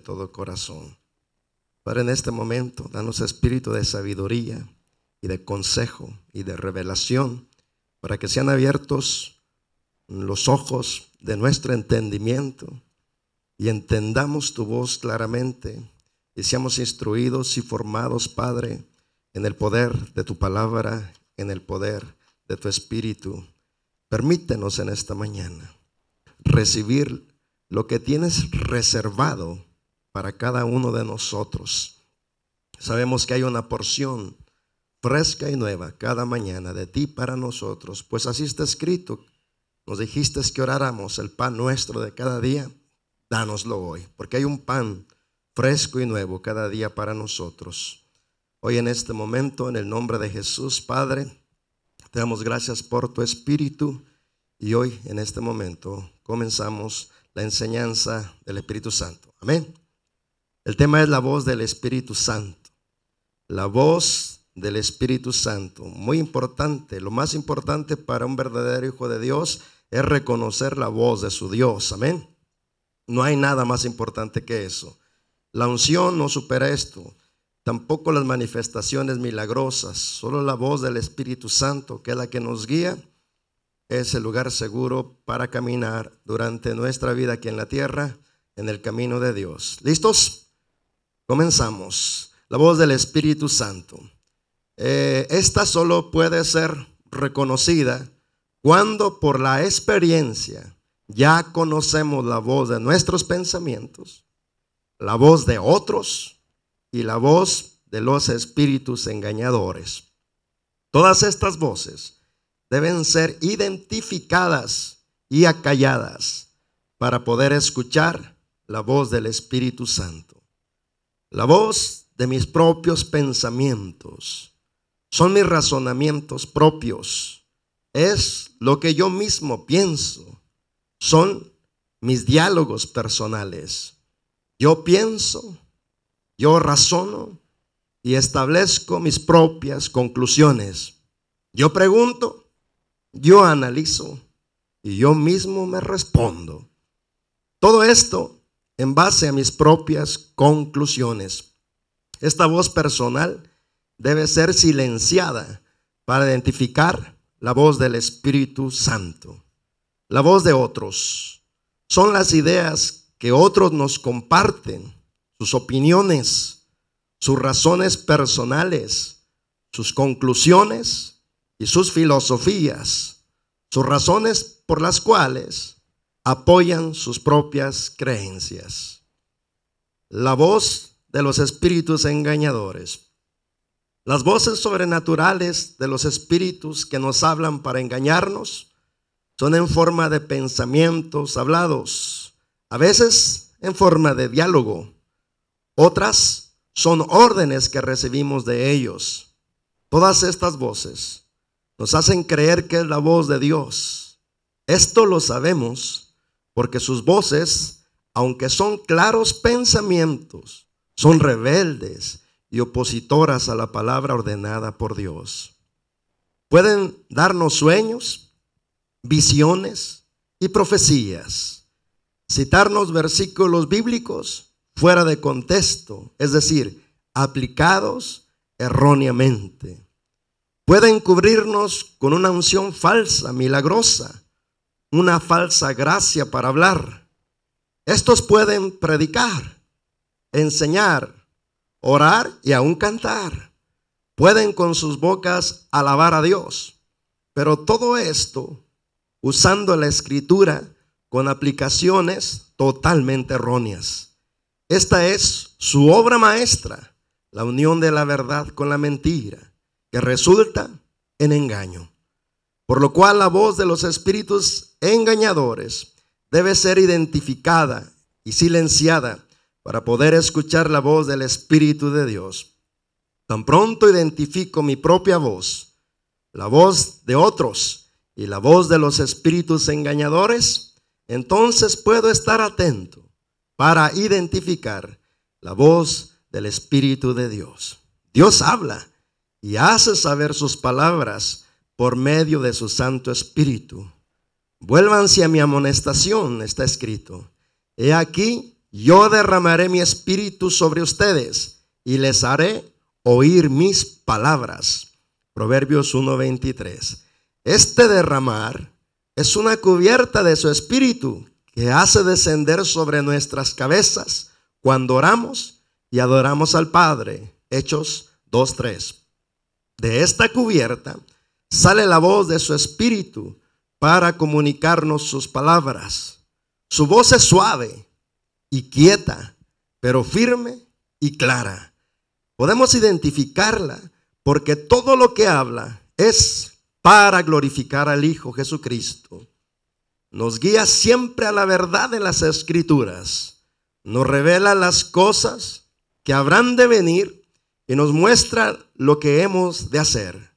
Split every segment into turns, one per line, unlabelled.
todo corazón. Padre, en este momento, danos espíritu de sabiduría y de consejo y de revelación para que sean abiertos los ojos de nuestro entendimiento y entendamos tu voz claramente y seamos instruidos y formados, Padre, en el poder de tu palabra, en el poder de tu espíritu. Permítenos en esta mañana recibir lo que tienes reservado para cada uno de nosotros. Sabemos que hay una porción fresca y nueva cada mañana de ti para nosotros, pues así está escrito. Nos dijiste que oráramos el pan nuestro de cada día, dánoslo hoy, porque hay un pan fresco y nuevo cada día para nosotros. Hoy en este momento, en el nombre de Jesús, Padre, te damos gracias por tu Espíritu y hoy en este momento comenzamos la enseñanza del Espíritu Santo. Amén. El tema es la voz del Espíritu Santo. La voz del Espíritu Santo, muy importante. Lo más importante para un verdadero hijo de Dios es reconocer la voz de su Dios. Amén. No hay nada más importante que eso. La unción no supera esto, tampoco las manifestaciones milagrosas. Solo la voz del Espíritu Santo, que es la que nos guía, es el lugar seguro para caminar durante nuestra vida aquí en la tierra, en el camino de Dios. ¿Listos? Comenzamos. La voz del Espíritu Santo. Esta solo puede ser reconocida cuando por la experiencia ya conocemos la voz de nuestros pensamientos, la voz de otros y la voz de los espíritus engañadores. Todas estas voces deben ser identificadas y acalladas para poder escuchar la voz del Espíritu Santo. La voz de mis propios pensamientos son mis razonamientos propios, es lo que yo mismo pienso, son mis diálogos personales. Yo pienso, yo razono y establezco mis propias conclusiones. Yo pregunto, yo analizo y yo mismo me respondo. Todo esto en base a mis propias conclusiones. Esta voz personal debe ser silenciada para identificar la voz del Espíritu Santo. La voz de otros son las ideas que otros nos comparten, sus opiniones, sus razones personales, sus conclusiones y sus filosofías, sus razones por las cuales apoyan sus propias creencias. La voz de los espíritus engañadores. Las voces sobrenaturales de los espíritus que nos hablan para engañarnos son en forma de pensamientos hablados, a veces en forma de diálogo. Otras son órdenes que recibimos de ellos. Todas estas voces nos hacen creer que es la voz de Dios. Esto lo sabemos porque sus voces, aunque son claros pensamientos, son rebeldes y opositoras a la palabra ordenada por Dios. Pueden darnos sueños, visiones y profecías, citarnos versículos bíblicos fuera de contexto, es decir, aplicados erróneamente. Pueden cubrirnos con una unción falsa, milagrosa, una falsa gracia para hablar. Estos pueden predicar, enseñar, orar y aún cantar. Pueden con sus bocas alabar a Dios, pero todo esto usando la escritura con aplicaciones totalmente erróneas. Esta es su obra maestra, la unión de la verdad con la mentira, que resulta en engaño. Por lo cual la voz de los espíritus engañadores debe ser identificada y silenciada para poder escuchar la voz del Espíritu de Dios. Tan pronto identifico mi propia voz, la voz de otros y la voz de los espíritus engañadores, entonces puedo estar atento para identificar la voz del Espíritu de Dios. Dios habla y hace saber sus palabras por medio de su Santo Espíritu. Vuélvanse a mi amonestación, está escrito. He aquí, yo derramaré mi espíritu sobre ustedes y les haré oír mis palabras. Proverbios 1:23. Este derramar es una cubierta de su espíritu que hace descender sobre nuestras cabezas cuando oramos y adoramos al Padre. Hechos 2:3. De esta cubierta sale la voz de su espíritu para comunicarnos sus palabras. Su voz es suave y quieta, pero firme y clara. Podemos identificarla porque todo lo que habla es para glorificar al Hijo Jesucristo. Nos guía siempre a la verdad de las Escrituras. Nos revela las cosas que habrán de venir y nos muestra lo que hemos de hacer.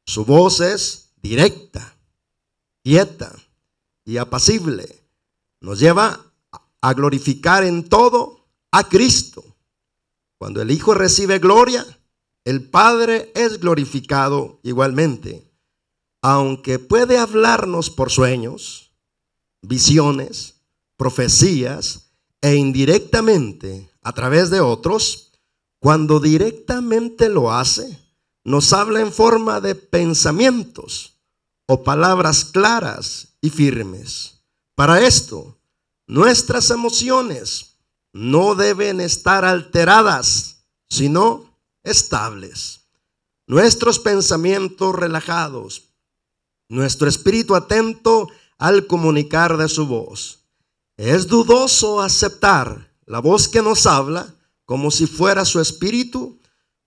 Su voz es directa, quieta y apacible. Nos lleva a glorificar en todo a Cristo. Cuando el Hijo recibe gloria, el Padre es glorificado igualmente. Aunque puede hablarnos por sueños, visiones, profecías e indirectamente a través de otros, cuando directamente lo hace, nos habla en forma de pensamientos o palabras claras y firmes. Para esto, nuestras emociones no deben estar alteradas, sino estables. Nuestros pensamientos relajados, nuestro espíritu atento al comunicar de su voz. Es dudoso aceptar la voz que nos habla como si fuera su espíritu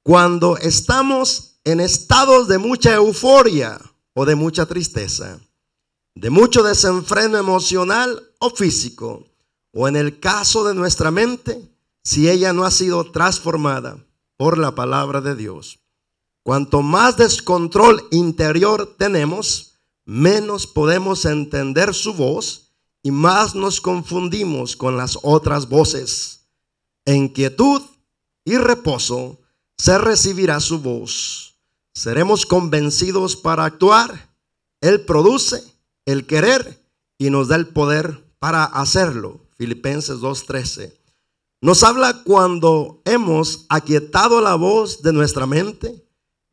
cuando estamos en estados de mucha euforia o de mucha tristeza, de mucho desenfreno emocional o físico, o en el caso de nuestra mente, si ella no ha sido transformada por la palabra de Dios. Cuanto más descontrol interior tenemos, menos podemos entender su voz y más nos confundimos con las otras voces. En quietud y reposo se recibirá su voz. Seremos convencidos para actuar. Él produce el querer y nos da el poder para hacerlo. Filipenses 2:13. Nos habla cuando hemos aquietado la voz de nuestra mente,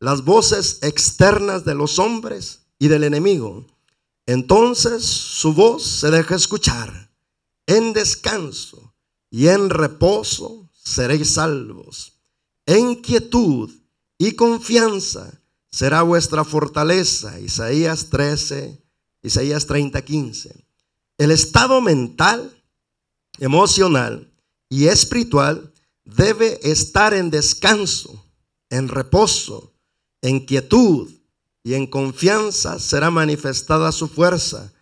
las voces externas de los hombres y del enemigo. Entonces su voz se deja escuchar. En descanso y en reposo seréis salvos. En quietud y confianza será vuestra fortaleza. Isaías 30:15. El estado mental, emocional y espiritual debe estar en descanso, en reposo, en quietud y en confianza será manifestada su fuerza,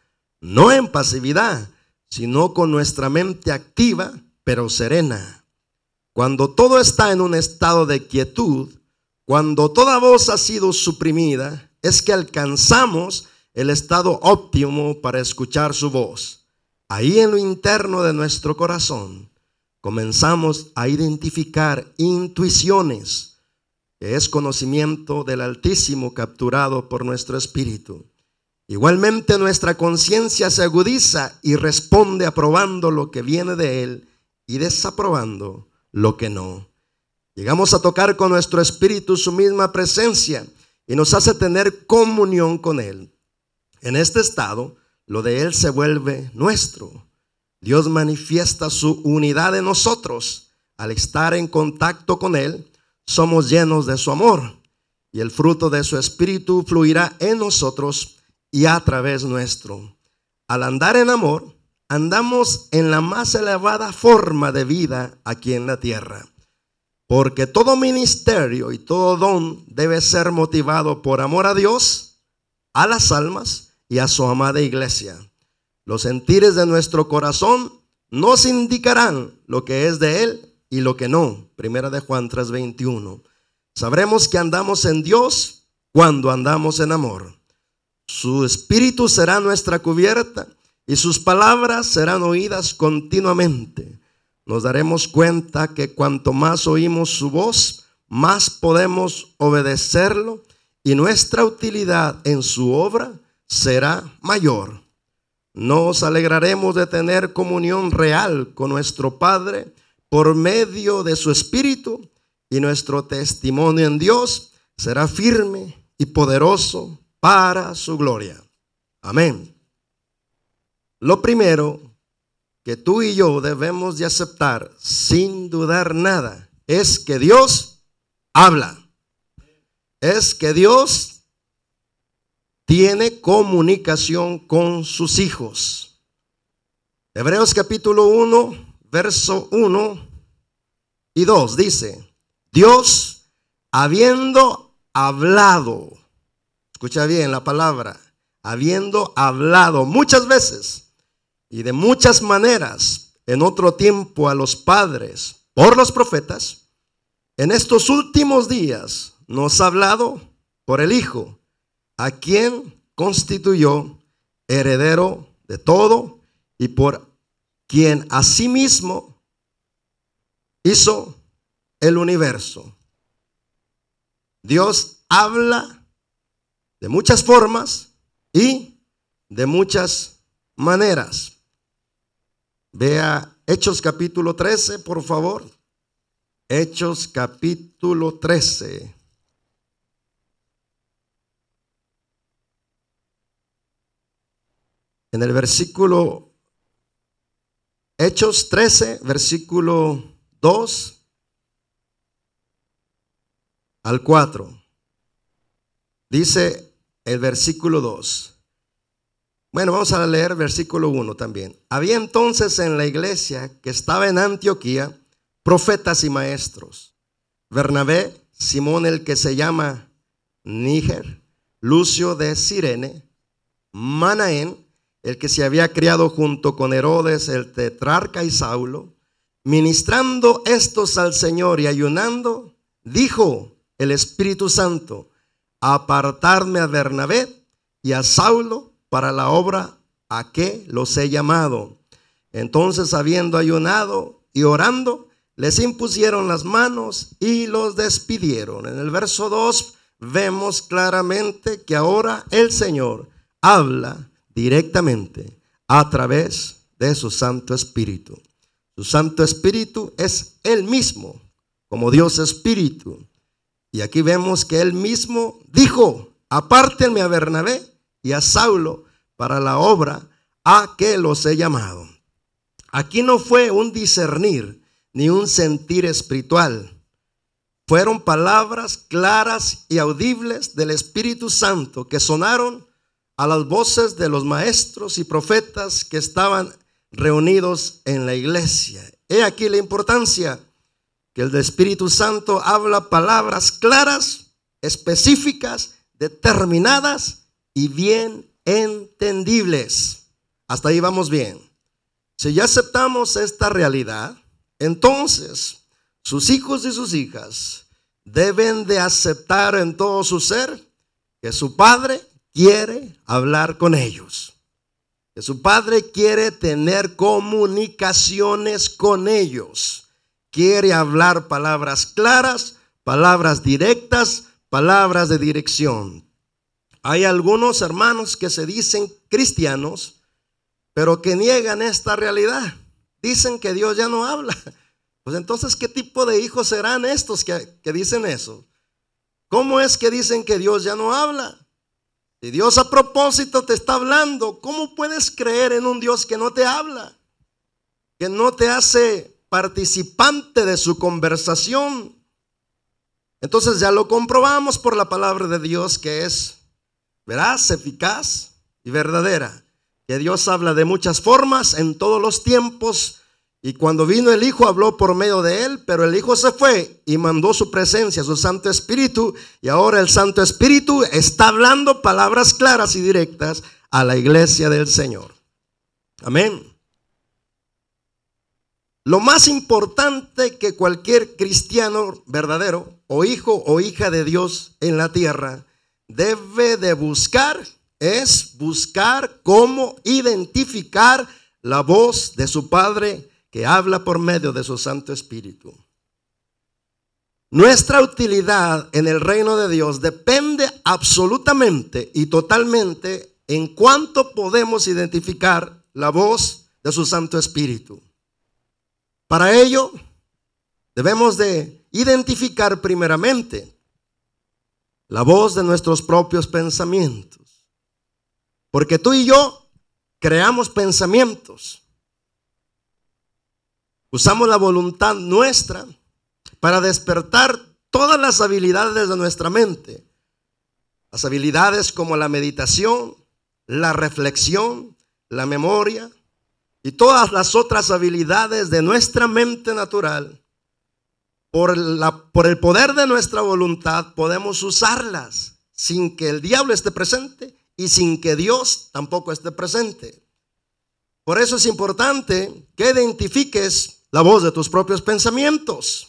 no en pasividad, sino con nuestra mente activa, pero serena. Cuando todo está en un estado de quietud, cuando toda voz ha sido suprimida, es que alcanzamos el estado óptimo para escuchar su voz. Ahí en lo interno de nuestro corazón comenzamos a identificar intuiciones, que es conocimiento del Altísimo capturado por nuestro espíritu. Igualmente nuestra conciencia se agudiza y responde aprobando lo que viene de Él y desaprobando lo que no. Llegamos a tocar con nuestro espíritu su misma presencia y nos hace tener comunión con Él. En este estado, lo de Él se vuelve nuestro. Dios manifiesta su unidad en nosotros. Al estar en contacto con Él, somos llenos de su amor y el fruto de su espíritu fluirá en nosotros y a través nuestro. Al andar en amor, andamos en la más elevada forma de vida aquí en la tierra. Porque todo ministerio y todo don debe ser motivado por amor a Dios, a las almas y a su amada iglesia. Los sentires de nuestro corazón nos indicarán lo que es de Él y lo que no. Primera de Juan 3:21. Sabremos que andamos en Dios cuando andamos en amor. Su espíritu será nuestra cubierta y sus palabras serán oídas continuamente. Nos daremos cuenta que cuanto más oímos su voz, más podemos obedecerlo y nuestra utilidad en su obra será mayor. nos alegraremos de tener comunión real con nuestro Padre por medio de su Espíritu, y nuestro testimonio en Dios será firme y poderoso para su gloria. Amén. Lo primero que tú y yo debemos de aceptar sin dudar nada es que Dios habla. Es que Dios tiene comunicación con sus hijos. Hebreos capítulo 1, verso 1 y 2 dice: Dios, habiendo hablado, escucha bien la palabra, habiendo hablado muchas veces y de muchas maneras en otro tiempo a los padres por los profetas, en estos últimos días nos ha hablado por el Hijo, a quien constituyó heredero de todo y por quien asimismo hizo el universo. Dios habla de muchas formas y de muchas maneras. Vea Hechos capítulo 13, por favor. Hechos capítulo 13. En el versículo, Hechos 13, versículo 2 al 4. Dice el versículo 2. Bueno, vamos a leer versículo 1 también. Había entonces en la iglesia que estaba en Antioquía profetas y maestros: Bernabé, Simón el que se llama Níger, Lucio de Cirene, Manaén, el que se había criado junto con Herodes el tetrarca, y Saulo. Ministrando estos al Señor y ayunando, dijo el Espíritu Santo: apartarme a Bernabé y a Saulo para la obra a que los he llamado. Entonces, habiendo ayunado y orando, les impusieron las manos y los despidieron. En el verso 2 vemos claramente que ahora el Señor habla directamente a través de su Santo Espíritu. Su Santo Espíritu es Él mismo, como Dios Espíritu. Y aquí vemos que Él mismo dijo: apártenme a Bernabé y a Saulo para la obra a que los he llamado. Aquí no fue un discernir ni un sentir espiritual. Fueron palabras claras y audibles del Espíritu Santo que sonaron a las voces de los maestros y profetas que estaban reunidos en la iglesia. He aquí la importancia que el Espíritu Santo habla palabras claras, específicas, determinadas y bien entendibles. Hasta ahí vamos bien. Si ya aceptamos esta realidad, entonces sus hijos y sus hijas deben de aceptar en todo su ser que su Padre quiere hablar con ellos, que su Padre quiere tener comunicaciones con ellos, quiere hablar palabras claras, palabras directas, palabras de dirección. Hay algunos hermanos que se dicen cristianos, pero que niegan esta realidad. Dicen que Dios ya no habla. Pues entonces, ¿qué tipo de hijos serán estos que dicen eso? ¿Cómo es que dicen que Dios ya no habla? Si Dios a propósito te está hablando, ¿cómo puedes creer en un Dios que no te habla? Que no te hace participante de su conversación. Entonces ya lo comprobamos por la palabra de Dios, que es veraz, eficaz y verdadera. Que Dios habla de muchas formas en todos los tiempos. Y cuando vino el Hijo habló por medio de él, pero el Hijo se fue y mandó su presencia, su Santo Espíritu, y ahora el Santo Espíritu está hablando palabras claras y directas a la iglesia del Señor. Amén. Lo más importante que cualquier cristiano verdadero o hijo o hija de Dios en la tierra debe de buscar es buscar cómo identificar la voz de su Padre que habla por medio de su Santo Espíritu. Nuestra utilidad en el reino de Dios depende absolutamente y totalmente en cuánto podemos identificar la voz de su Santo Espíritu. Para ello, debemos de identificar primeramente la voz de nuestros propios pensamientos. Porque tú y yo creamos pensamientos. Usamos la voluntad nuestra para despertar todas las habilidades de nuestra mente. Las habilidades como la meditación, la reflexión, la memoria y todas las otras habilidades de nuestra mente natural. Por el poder de nuestra voluntad podemos usarlas sin que el diablo esté presente y sin que Dios tampoco esté presente. Por eso es importante que identifiques la voz de tus propios pensamientos.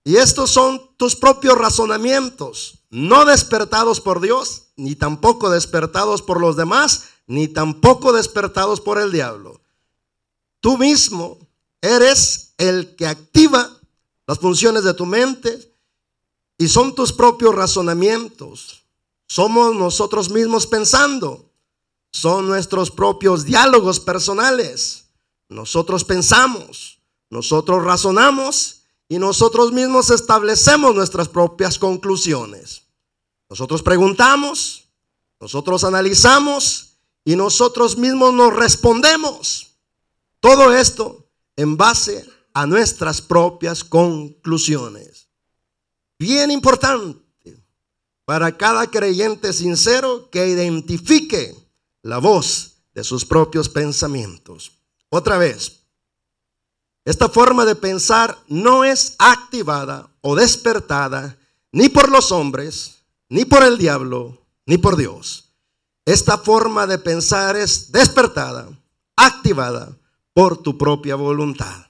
Y estos son tus propios razonamientos, no despertados por Dios, ni tampoco despertados por los demás, ni tampoco despertados por el diablo. Tú mismo eres el que activa las funciones de tu mente y son tus propios razonamientos. Somos nosotros mismos pensando. Son nuestros propios diálogos personales. Nosotros pensamos, nosotros razonamos y nosotros mismos establecemos nuestras propias conclusiones. Nosotros preguntamos, nosotros analizamos y nosotros mismos nos respondemos. Todo esto en base a nuestras propias conclusiones. Bien importante para cada creyente sincero que identifique la voz de sus propios pensamientos. Otra vez, esta forma de pensar no es activada o despertada ni por los hombres, ni por el diablo, ni por Dios. Esta forma de pensar es despertada, activada por tu propia voluntad.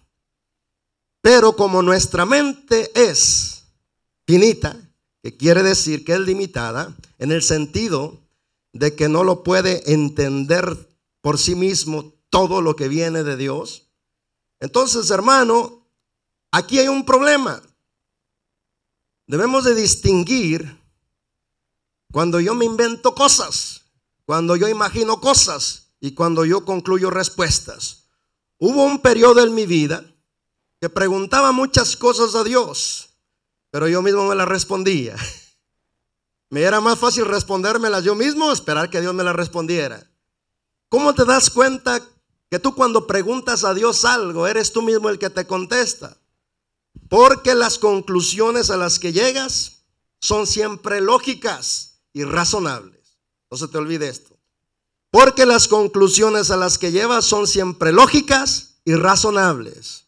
Pero como nuestra mente es finita, que quiere decir que es limitada, en el sentido de que no lo puede entender por sí mismo todo lo que viene de Dios. Entonces, hermano, aquí hay un problema. Debemos de distinguir cuando yo me invento cosas, cuando yo imagino cosas y cuando yo concluyo respuestas. Hubo un periodo en mi vida que preguntaba muchas cosas a Dios, pero yo mismo me las respondía. Me era más fácil respondérmelas yo mismo o esperar que Dios me las respondiera. ¿Cómo te das cuenta que tú cuando preguntas a Dios algo, eres tú mismo el que te contesta? Porque las conclusiones a las que llegas son siempre lógicas y razonables. No se te olvide esto. Porque las conclusiones a las que llevas son siempre lógicas y razonables.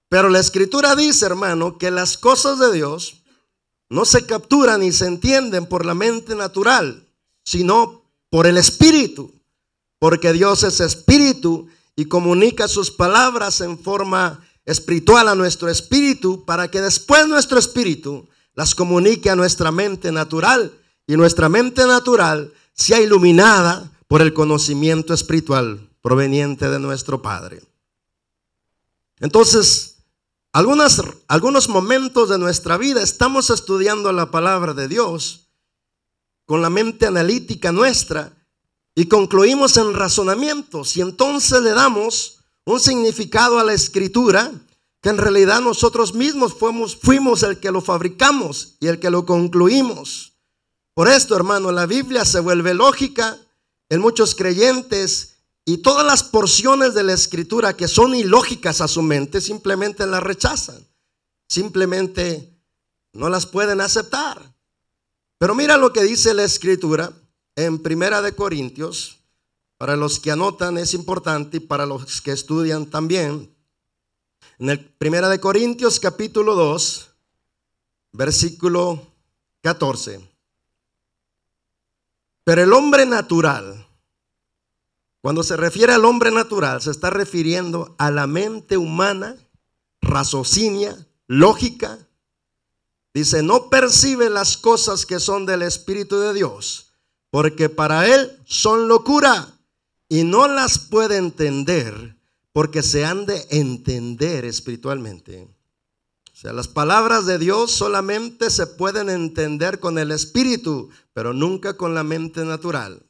Pero la Escritura dice, hermano, que las cosas de Dios no se capturan ni se entienden por la mente natural, sino por el Espíritu. Porque Dios es Espíritu y comunica sus palabras en forma espiritual a nuestro espíritu para que después nuestro espíritu las comunique a nuestra mente natural y nuestra mente natural sea iluminada por el conocimiento espiritual proveniente de nuestro Padre. Entonces, algunos momentos de nuestra vida estamos estudiando la palabra de Dios con la mente analítica nuestra y concluimos en razonamientos y entonces le damos un significado a la Escritura que en realidad nosotros mismos fuimos el que lo fabricamos y el que lo concluimos. Por esto, hermano, la Biblia se vuelve lógica en muchos creyentes y todas las porciones de la Escritura que son ilógicas a su mente simplemente las rechazan, simplemente no las pueden aceptar. Pero mira lo que dice la Escritura en Primera de Corintios. Para los que anotan es importante y para los que estudian también. En el Primera de Corintios capítulo 2, versículo 14. Pero el hombre natural, cuando se refiere al hombre natural, se está refiriendo a la mente humana, raciocinia, lógica. Dice, no percibe las cosas que son del Espíritu de Dios, porque para él son locura y no las puede entender, porque se han de entender espiritualmente. O sea, las palabras de Dios solamente se pueden entender con el Espíritu, pero nunca con la mente natural.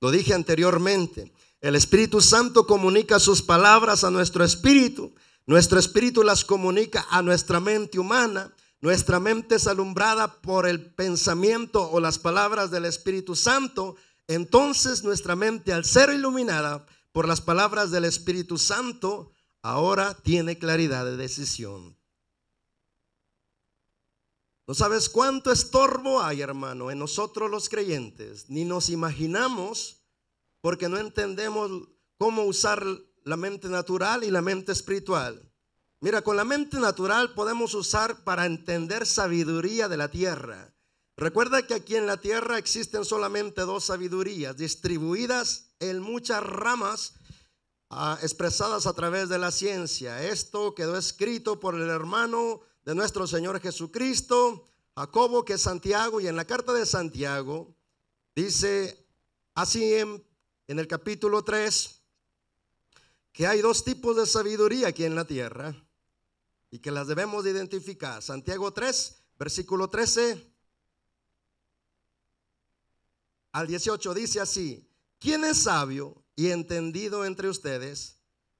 Lo dije anteriormente. El Espíritu Santo comunica sus palabras a nuestro espíritu. Nuestro espíritu las comunica a nuestra mente humana. Nuestra mente es alumbrada por el pensamiento o las palabras del Espíritu Santo. Entonces nuestra mente, al ser iluminada por las palabras del Espíritu Santo, ahora tiene claridad de decisión. No sabes cuánto estorbo hay, hermano, en nosotros los creyentes. Ni nos imaginamos, porque no entendemos cómo usar la mente natural y la mente espiritual. Mira, con la mente natural podemos usar para entender sabiduría de la tierra. Recuerda que aquí en la tierra existen solamente dos sabidurías, distribuidas en muchas ramas, expresadas a través de la ciencia. Esto quedó escrito por el hermano de nuestro Señor Jesucristo, Jacobo, que es Santiago, y en la carta de Santiago dice así en el capítulo 3, que hay dos tipos de sabiduría aquí en la tierra y que las debemos de identificar. Santiago 3, versículo 13 al 18 dice así: ¿Quién es sabio y entendido entre ustedes?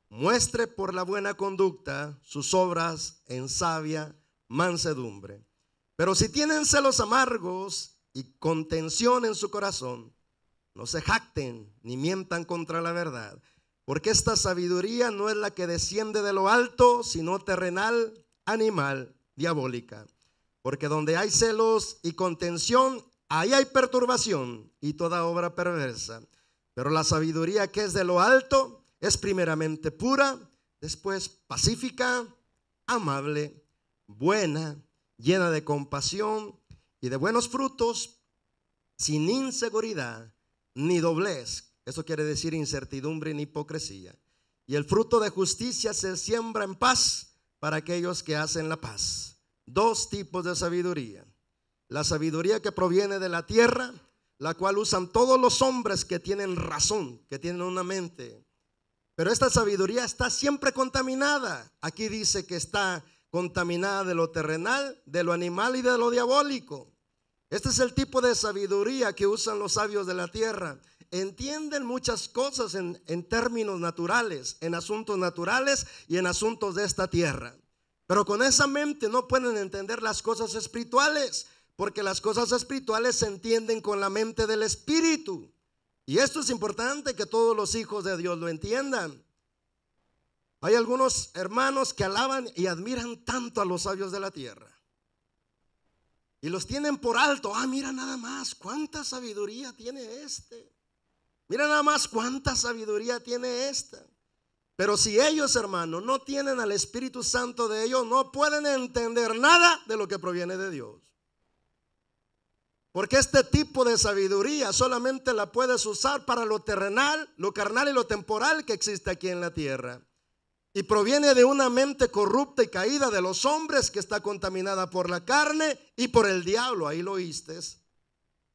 Muestre por la buena conducta sus obras en sabia mansedumbre. Pero si tienen celos amargos y contención en su corazón, no se jacten ni mientan contra la verdad, porque esta sabiduría no es la que desciende de lo alto, sino terrenal, animal, diabólica. Porque donde hay celos y contención, ahí hay perturbación y toda obra perversa. Pero la sabiduría que es de lo alto es primeramente pura, después pacífica, amable, buena, llena de compasión y de buenos frutos, sin inseguridad ni doblez. Eso quiere decir incertidumbre ni hipocresía. Y el fruto de justicia se siembra en paz para aquellos que hacen la paz. Dos tipos de sabiduría: la sabiduría que proviene de la tierra, la cual usan todos los hombres que tienen razón, que tienen una mente. Pero esta sabiduría está siempre contaminada. Aquí dice que está contaminada de lo terrenal, de lo animal y de lo diabólico. Este es el tipo de sabiduría que usan los sabios de la tierra. Entienden muchas cosas en términos naturales, en asuntos naturales y en asuntos de esta tierra. Pero con esa mente no pueden entender las cosas espirituales, porque las cosas espirituales se entienden con la mente del Espíritu. Y esto es importante que todos los hijos de Dios lo entiendan. Hay algunos hermanos que alaban y admiran tanto a los sabios de la tierra y los tienen por alto. Mira nada más cuánta sabiduría tiene este. Mira nada más cuánta sabiduría tiene esta. Pero si ellos, hermanos, no tienen al Espíritu Santo de ellos, no pueden entender nada de lo que proviene de Dios. Porque este tipo de sabiduría solamente la puedes usar para lo terrenal, lo carnal y lo temporal que existe aquí en la tierra. Y proviene de una mente corrupta y caída de los hombres, que está contaminada por la carne y por el diablo. Ahí lo oíste.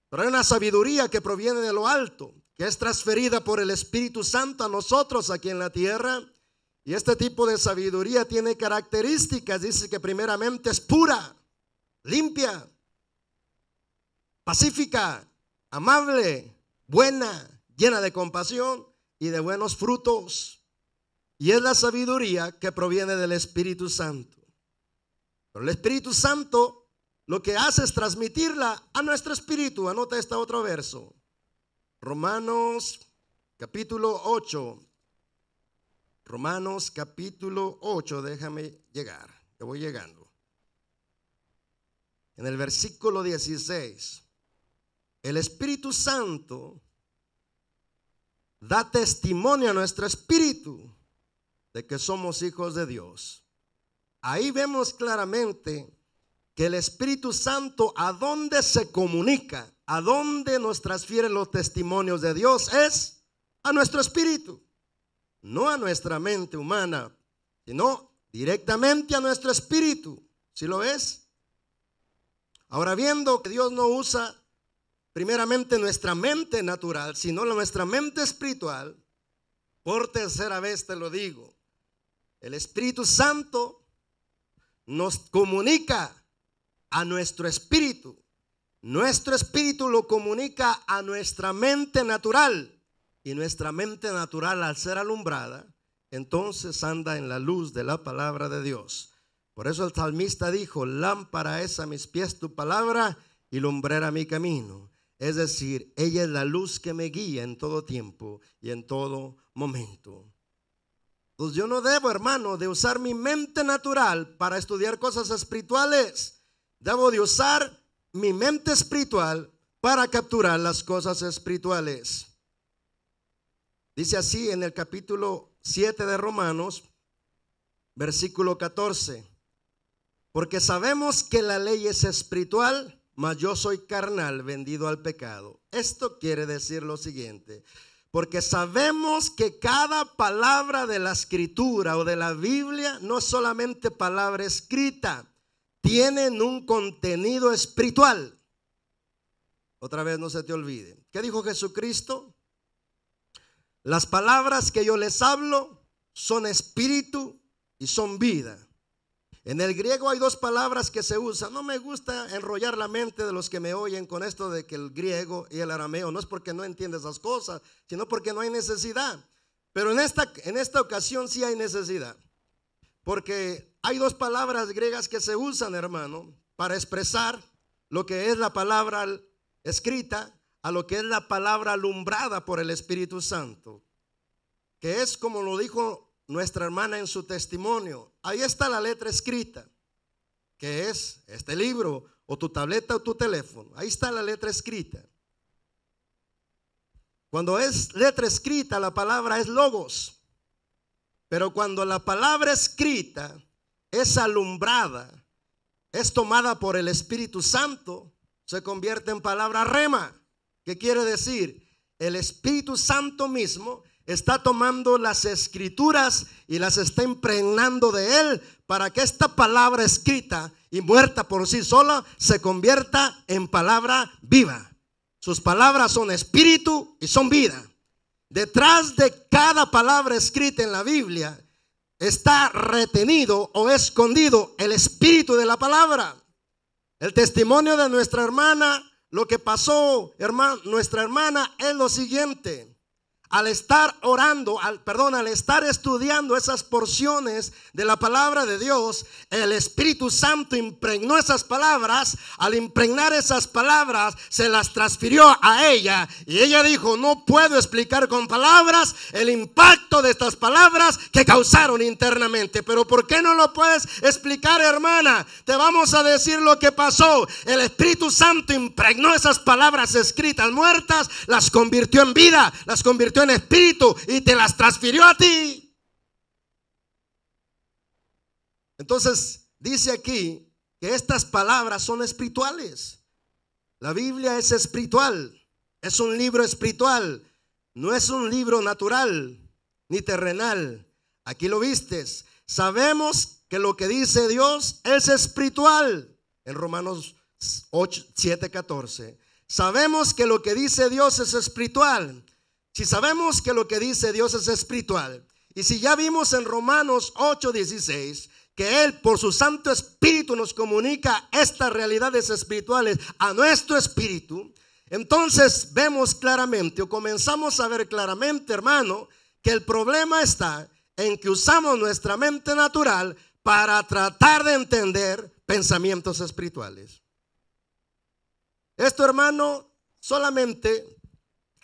Pero hay una sabiduría que proviene de lo alto, que es transferida por el Espíritu Santo a nosotros aquí en la tierra. Y este tipo de sabiduría tiene características. Dice que primeramente es pura, limpia, pacífica, amable, buena, llena de compasión y de buenos frutos. Y es la sabiduría que proviene del Espíritu Santo. Pero el Espíritu Santo lo que hace es transmitirla a nuestro espíritu. Anota este otro verso. Romanos capítulo 8. Romanos capítulo 8. Déjame llegar. Te voy llegando. En el versículo 16. El Espíritu Santo da testimonio a nuestro espíritu de que somos hijos de Dios. Ahí vemos claramente que el Espíritu Santo, ¿a dónde se comunica? ¿A dónde nos transfiere los testimonios de Dios? Es a nuestro espíritu, no a nuestra mente humana, sino directamente a nuestro espíritu. ¿Sí lo ves? Ahora, viendo que Dios no usa primeramente nuestra mente natural, sino nuestra mente espiritual, por tercera vez te lo digo, el Espíritu Santo nos comunica a nuestro espíritu. Nuestro espíritu lo comunica a nuestra mente natural. y nuestra mente natural, al ser alumbrada, entonces anda en la luz de la palabra de Dios. Por eso el salmista dijo: lámpara es a mis pies tu palabra y lumbrera mi camino. Es decir, ella es la luz que me guía en todo tiempo y en todo momento. Pues yo no debo, hermano, de usar mi mente natural para estudiar cosas espirituales. Debo de usar mi mente espiritual para capturar las cosas espirituales. Dice así en el capítulo 7 de Romanos, versículo 14: porque sabemos que la ley es espiritual, mas yo soy carnal, vendido al pecado. Esto quiere decir lo siguiente: porque sabemos que cada palabra de la escritura o de la Biblia no es solamente palabra escrita, tienen un contenido espiritual. Otra vez, no se te olvide. ¿Qué dijo Jesucristo? Las palabras que yo les hablo son espíritu y son vida. En el griego hay dos palabras que se usan. No me gusta enrollar la mente de los que me oyen con esto de que el griego y el arameo, no es porque no entiende esas cosas, sino porque no hay necesidad. Pero en esta ocasión sí hay necesidad, porque hay dos palabras griegas que se usan, hermano, para expresar lo que es la palabra escrita a lo que es la palabra alumbrada por el Espíritu Santo, que es como lo dijo nuestra hermana en su testimonio. Ahí está la letra escrita, que es este libro o tu tableta o tu teléfono. Ahí está la letra escrita. Cuando es letra escrita, la palabra es logos. Pero cuando la palabra escrita es alumbrada, es tomada por el Espíritu Santo, se convierte en palabra rema. ¿Qué quiere decir? El Espíritu Santo mismo está tomando las escrituras y las está impregnando de él para que esta palabra escrita y muerta por sí sola se convierta en palabra viva. Sus palabras son espíritu y son vida. Detrás de cada palabra escrita en la Biblia está retenido o escondido el espíritu de la palabra. El testimonio de nuestra hermana, lo que pasó, nuestra hermana, es lo siguiente. Al estar orando, al estar estudiando esas porciones de la palabra de Dios, el Espíritu Santo impregnó esas palabras. Al impregnar esas palabras, se las transfirió a ella. Y ella dijo: no puedo explicar con palabras el impacto de estas palabras que causaron internamente. Pero ¿por qué no lo puedes explicar, hermana? Te vamos a decir lo que pasó. El Espíritu Santo impregnó esas palabras escritas muertas, las convirtió en vida, las convirtió en espíritu y te las transfirió a ti. Entonces dice aquí que estas palabras son espirituales. La Biblia es espiritual, es un libro espiritual, no es un libro natural ni terrenal. Aquí lo vistes. Sabemos que lo que dice Dios es espiritual. En Romanos 7:14. Sabemos que lo que dice Dios es espiritual. Si sabemos que lo que dice Dios es espiritual, y si ya vimos en Romanos 8:16 que Él por su Santo Espíritu nos comunica estas realidades espirituales a nuestro espíritu, entonces vemos claramente, o comenzamos a ver claramente, hermano, que el problema está en que usamos nuestra mente natural para tratar de entender pensamientos espirituales. Esto, hermano, solamente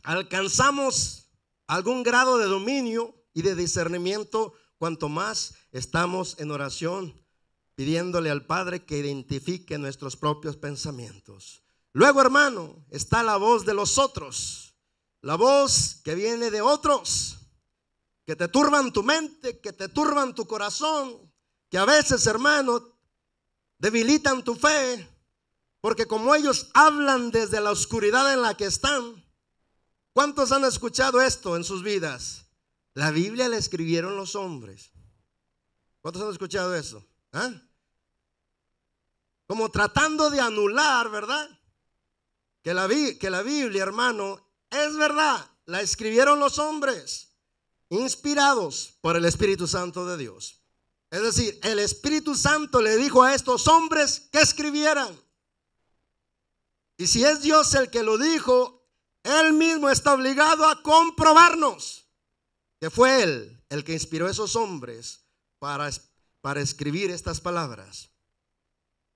alcanzamos algún grado de dominio y de discernimiento cuanto más estamos en oración pidiéndole al Padre que identifique nuestros propios pensamientos. Luego, hermano, está la voz de los otros, la voz que viene de otros que te turban tu mente, que te turban tu corazón, que a veces, hermano, debilitan tu fe, porque como ellos hablan desde la oscuridad en la que están. ¿Cuántos han escuchado esto en sus vidas? La Biblia la escribieron los hombres. ¿Cuántos han escuchado eso? ¿Ah? Como tratando de anular, ¿verdad? Que la Biblia, hermano, es verdad. La escribieron los hombres, inspirados por el Espíritu Santo de Dios. Es decir, el Espíritu Santo le dijo a estos hombres que escribieran. Y si es Dios el que lo dijo, Él mismo está obligado a comprobarnos que fue Él el que inspiró a esos hombres para escribir estas palabras.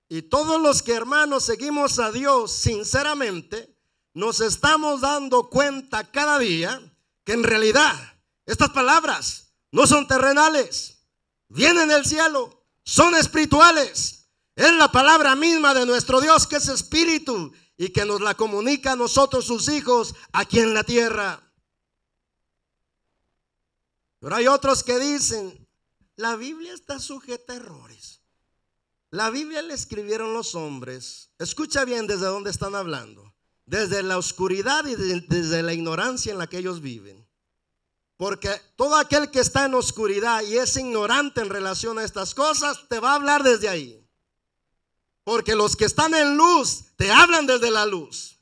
Y todos los que, hermanos, seguimos a Dios sinceramente, nos estamos dando cuenta cada día que en realidad estas palabras no son terrenales, vienen del cielo, son espirituales. Es la palabra misma de nuestro Dios, que es espíritu, y que nos la comunica a nosotros, sus hijos, aquí en la tierra. Pero hay otros que dicen: la Biblia está sujeta a errores. La Biblia la escribieron los hombres. Escucha bien desde dónde están hablando: desde la oscuridad y desde la ignorancia en la que ellos viven. Porque todo aquel que está en oscuridad y es ignorante en relación a estas cosas, te va a hablar desde ahí. Porque los que están en luz te hablan desde la luz.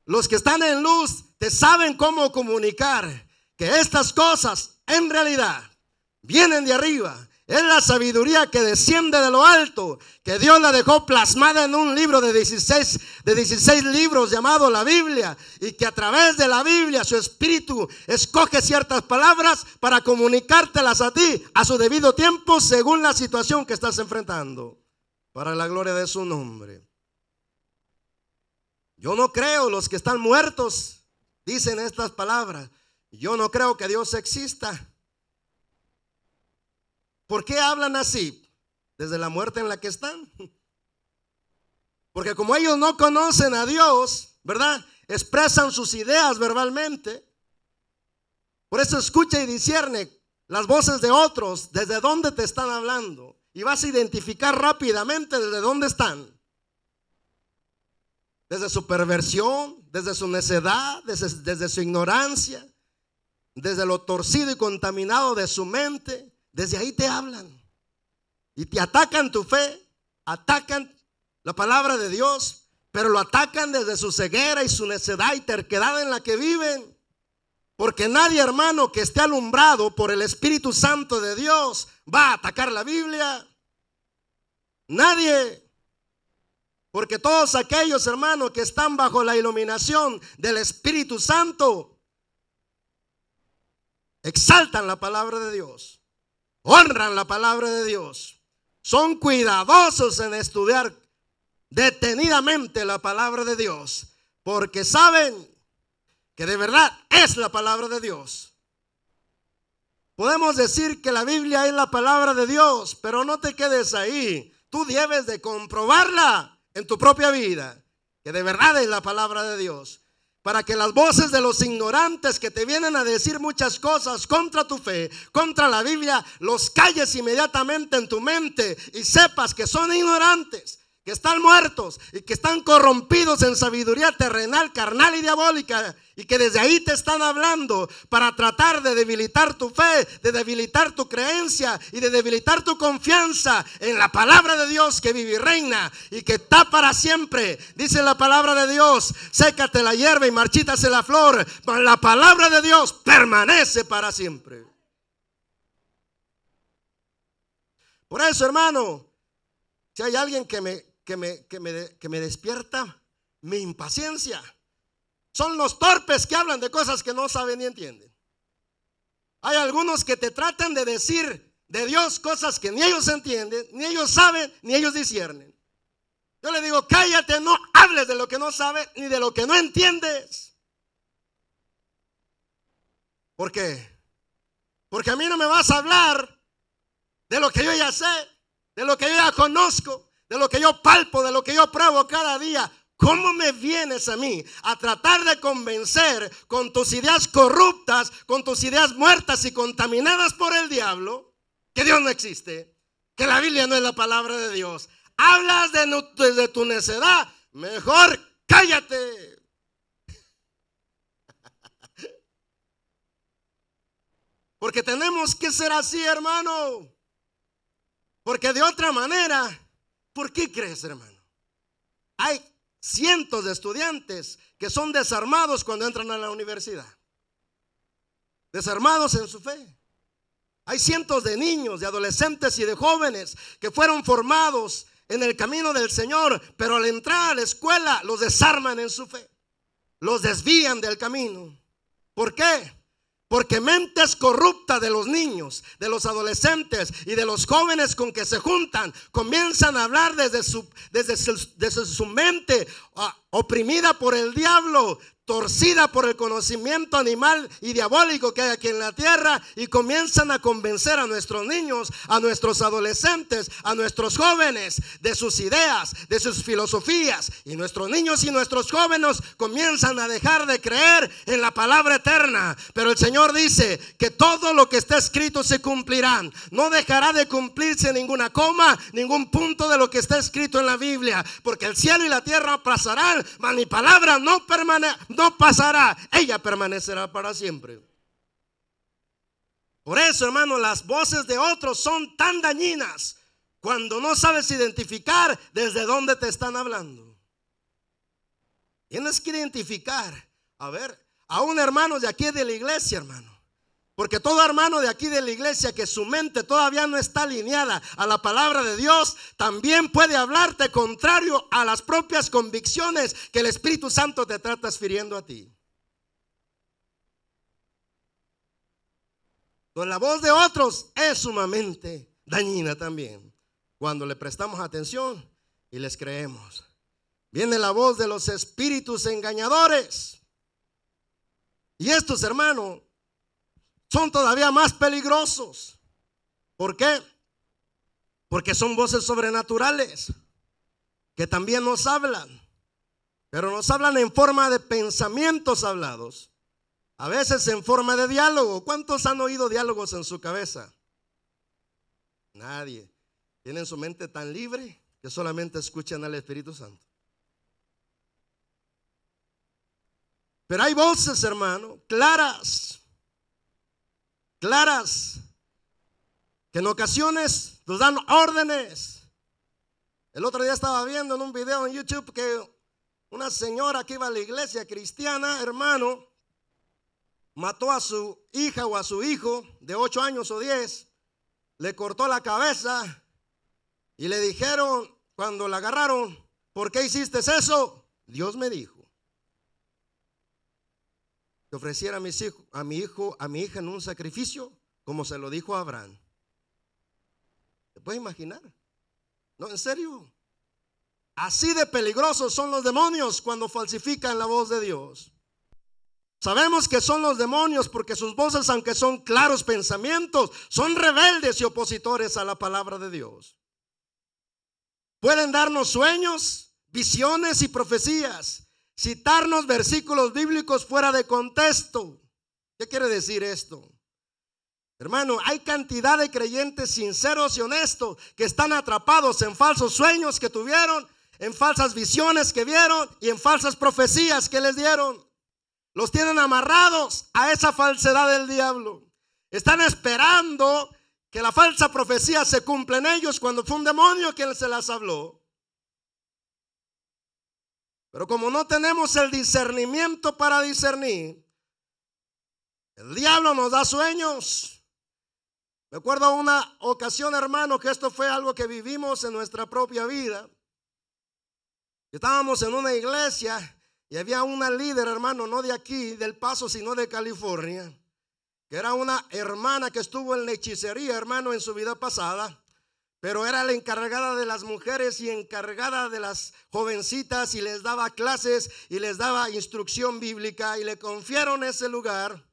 Los que están en luz te saben cómo comunicar que estas cosas en realidad vienen de arriba. Es la sabiduría que desciende de lo alto, que Dios la dejó plasmada en un libro de 16 libros llamado la Biblia, y que a través de la Biblia su espíritu escoge ciertas palabras para comunicártelas a ti a su debido tiempo, según la situación que estás enfrentando, para la gloria de su nombre. Yo no creo, los que están muertos dicen estas palabras: yo no creo que Dios exista. ¿Por qué hablan así? Desde la muerte en la que están. Porque como ellos no conocen a Dios, ¿verdad?, expresan sus ideas verbalmente. Por eso escucha y discierne las voces de otros, desde dónde te están hablando, y vas a identificar rápidamente desde dónde están. Desde su perversión, desde su necedad, desde su ignorancia, desde lo torcido y contaminado de su mente. Desde ahí te hablan y te atacan tu fe, atacan la palabra de Dios, pero lo atacan desde su ceguera y su necedad y terquedad en la que viven. Porque nadie, hermano, que esté alumbrado por el Espíritu Santo de Dios va a atacar la Biblia. Nadie. Porque todos aquellos, hermanos, que están bajo la iluminación del Espíritu Santo exaltan la palabra de Dios, honran la palabra de Dios, son cuidadosos en estudiar detenidamente la palabra de Dios, porque saben que de verdad es la palabra de Dios. Podemos decir que la Biblia es la palabra de Dios, pero no te quedes ahí. Tú debes de comprobarla en tu propia vida, que de verdad es la palabra de Dios, para que las voces de los ignorantes que te vienen a decir muchas cosas contra tu fe, contra la Biblia, los calles inmediatamente en tu mente y sepas que son ignorantes, que están muertos y que están corrompidos en sabiduría terrenal, carnal y diabólica, y que desde ahí te están hablando para tratar de debilitar tu fe, de debilitar tu creencia y de debilitar tu confianza en la palabra de Dios que vive y reina y que está para siempre. Dice la palabra de Dios: sécate la hierba y marchítase la flor, pero la palabra de Dios permanece para siempre. Por eso, hermano, si hay alguien que me despierta mi impaciencia, son los torpes que hablan de cosas que no saben ni entienden. Hay algunos que te tratan de decir de Dios cosas que ni ellos entienden, ni ellos saben, ni ellos disciernen. Yo le digo: cállate, no hables de lo que no sabes ni de lo que no entiendes. ¿Por qué? Porque a mí no me vas a hablar de lo que yo ya sé, de lo que yo ya conozco, de lo que yo palpo, de lo que yo pruebo cada día. ¿Cómo me vienes a mí a tratar de convencer con tus ideas corruptas, con tus ideas muertas y contaminadas por el diablo, que Dios no existe, que la Biblia no es la palabra de Dios? Hablas desde tu necedad, mejor cállate. Porque tenemos que ser así, hermano. Porque de otra manera, ¿por qué crees, hermano? Hay cientos de estudiantes que son desarmados cuando entran a la universidad, desarmados en su fe. Hay cientos de niños, de adolescentes y de jóvenes que fueron formados en el camino del Señor, pero al entrar a la escuela los desarman en su fe, los desvían del camino. ¿Por qué? Porque mentes corruptas de los niños, de los adolescentes y de los jóvenes con que se juntan, comienzan a hablar desde su mente oprimida por el diablo, torcida por el conocimiento animal y diabólico que hay aquí en la tierra, y comienzan a convencer a nuestros niños, a nuestros adolescentes, a nuestros jóvenes de sus ideas, de sus filosofías, y nuestros niños y nuestros jóvenes comienzan a dejar de creer en la palabra eterna. Pero el Señor dice que todo lo que está escrito se cumplirá. No dejará de cumplirse ninguna coma, ningún punto de lo que está escrito en la Biblia, porque el cielo y la tierra pasarán, mas mi palabra no pasará, ella permanecerá para siempre. Por eso, hermano, las voces de otros son tan dañinas cuando no sabes identificar desde dónde te están hablando. Tienes que identificar, a un hermano de aquí de la iglesia, hermano. Porque todo hermano de aquí de la iglesia que su mente todavía no está alineada a la palabra de Dios, también puede hablarte contrario a las propias convicciones que el Espíritu Santo te trata transfiriendo a ti. Pues la voz de otros es sumamente dañina también, cuando le prestamos atención y les creemos. Viene la voz de los espíritus engañadores. Y estos, hermanos, son todavía más peligrosos. ¿Por qué? Porque son voces sobrenaturales que también nos hablan, pero nos hablan en forma de pensamientos hablados, a veces en forma de diálogo. ¿Cuántos han oído diálogos en su cabeza? Nadie. Tienen su mente tan libre que solamente escuchan al Espíritu Santo. Pero hay voces, hermano, claras, que en ocasiones nos dan órdenes. El otro día estaba viendo en un video en YouTube que una señora que iba a la iglesia cristiana, hermano, mató a su hija o a su hijo de 8 años o 10, le cortó la cabeza y le dijeron cuando la agarraron: ¿por qué hiciste eso? Dios me dijo que ofreciera a mi hija en un sacrificio, como se lo dijo a Abraham. ¿Te puedes imaginar? No, en serio. Así de peligrosos son los demonios cuando falsifican la voz de Dios. Sabemos que son los demonios porque sus voces, aunque son claros pensamientos, son rebeldes y opositores a la palabra de Dios. Pueden darnos sueños, visiones y profecías, citarnos versículos bíblicos fuera de contexto. ¿Qué quiere decir esto? Hermano, hay cantidad de creyentes sinceros y honestos que están atrapados en falsos sueños que tuvieron, en falsas visiones que vieron y en falsas profecías que les dieron. Los tienen amarrados a esa falsedad del diablo. Están esperando que la falsa profecía se cumpla en ellos cuando fue un demonio quien se las habló. Pero como no tenemos el discernimiento para discernir, el diablo nos da sueños. Me acuerdo una ocasión, hermano, que esto fue algo que vivimos en nuestra propia vida. Estábamos en una iglesia y había una líder, hermano, no de aquí, del Paso, sino de California, que era una hermana que estuvo en la hechicería, hermano, en su vida pasada. Pero era la encargada de las mujeres y encargada de las jovencitas, y les daba clases y les daba instrucción bíblica, y le confiaron ese lugar,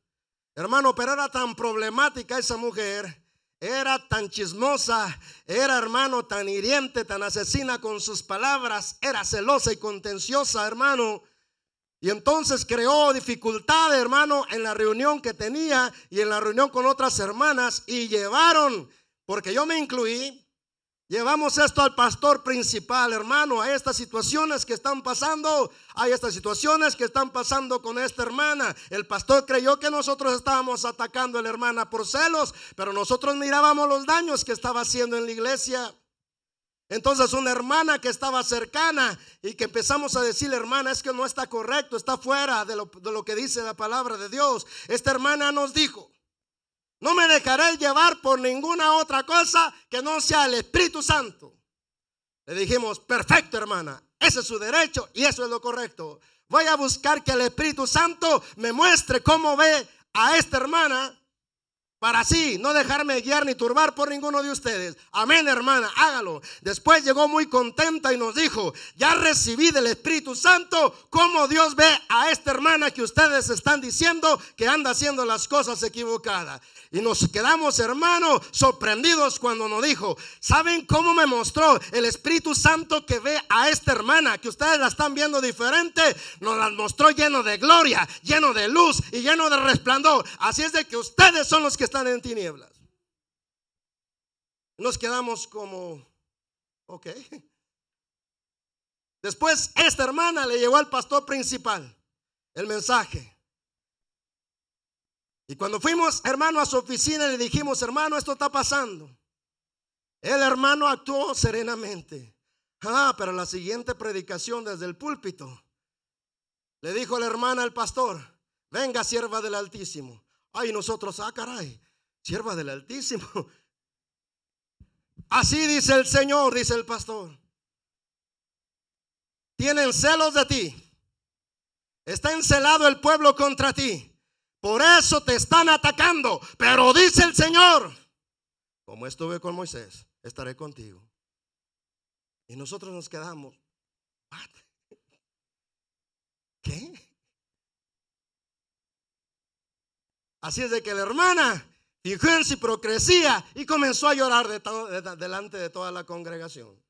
hermano. Pero era tan problemática esa mujer, era tan chismosa, era, hermano, tan hiriente, tan asesina con sus palabras, era celosa y contenciosa, hermano. Y entonces creó dificultad, hermano, en la reunión que tenía y en la reunión con otras hermanas, y llevaron, porque yo me incluí, llevamos esto al pastor principal, hermano. Hay estas situaciones que están pasando, hay estas situaciones que están pasando con esta hermana. El pastor creyó que nosotros estábamos atacando a la hermana por celos, pero nosotros mirábamos los daños que estaba haciendo en la iglesia. Entonces una hermana que estaba cercana y que empezamos a decirle: hermana, es que no está correcto, está fuera de lo que dice la palabra de Dios. Esta hermana nos dijo: no me dejaré llevar por ninguna otra cosa que no sea el Espíritu Santo. Le dijimos, perfecto, hermana, ese es su derecho y eso es lo correcto. Voy a buscar que el Espíritu Santo me muestre cómo ve a esta hermana, para así no dejarme guiar ni turbar por ninguno de ustedes. Amén, hermana, hágalo. Después llegó muy contenta y nos dijo, ya recibí del Espíritu Santo cómo Dios ve a esta hermana que ustedes están diciendo que anda haciendo las cosas equivocadas. Y nos quedamos, hermano, sorprendidos cuando nos dijo, ¿saben cómo me mostró el Espíritu Santo que ve a esta hermana que ustedes la están viendo diferente? Nos la mostró lleno de gloria, lleno de luz y lleno de resplandor. Así es de que ustedes son los que están en tinieblas. Nos quedamos como, ok. Después esta hermana le llevó al pastor principal el mensaje. Y cuando fuimos, hermano, a su oficina, le dijimos, hermano, esto está pasando. El hermano actuó serenamente. Pero la siguiente predicación desde el púlpito, le dijo a la hermana al pastor, venga, sierva del Altísimo. Ay, nosotros, caray, sierva del Altísimo. Así dice el Señor, dice el pastor. Tienen celos de ti. Está encelado el pueblo contra ti. Por eso te están atacando. Pero dice el Señor, como estuve con Moisés, estaré contigo. Y nosotros nos quedamos, ¿what? ¿Qué? Así es de que la hermana fijó en su hipocresía y comenzó a llorar delante de toda la congregación.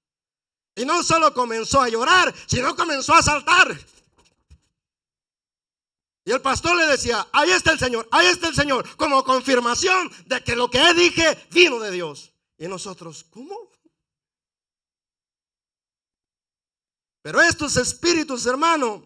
Y no solo comenzó a llorar, sino comenzó a saltar. Y el pastor le decía, ahí está el Señor, ahí está el Señor, como confirmación de que lo que dije vino de Dios. Y nosotros, ¿cómo? Pero estos espíritus, hermano,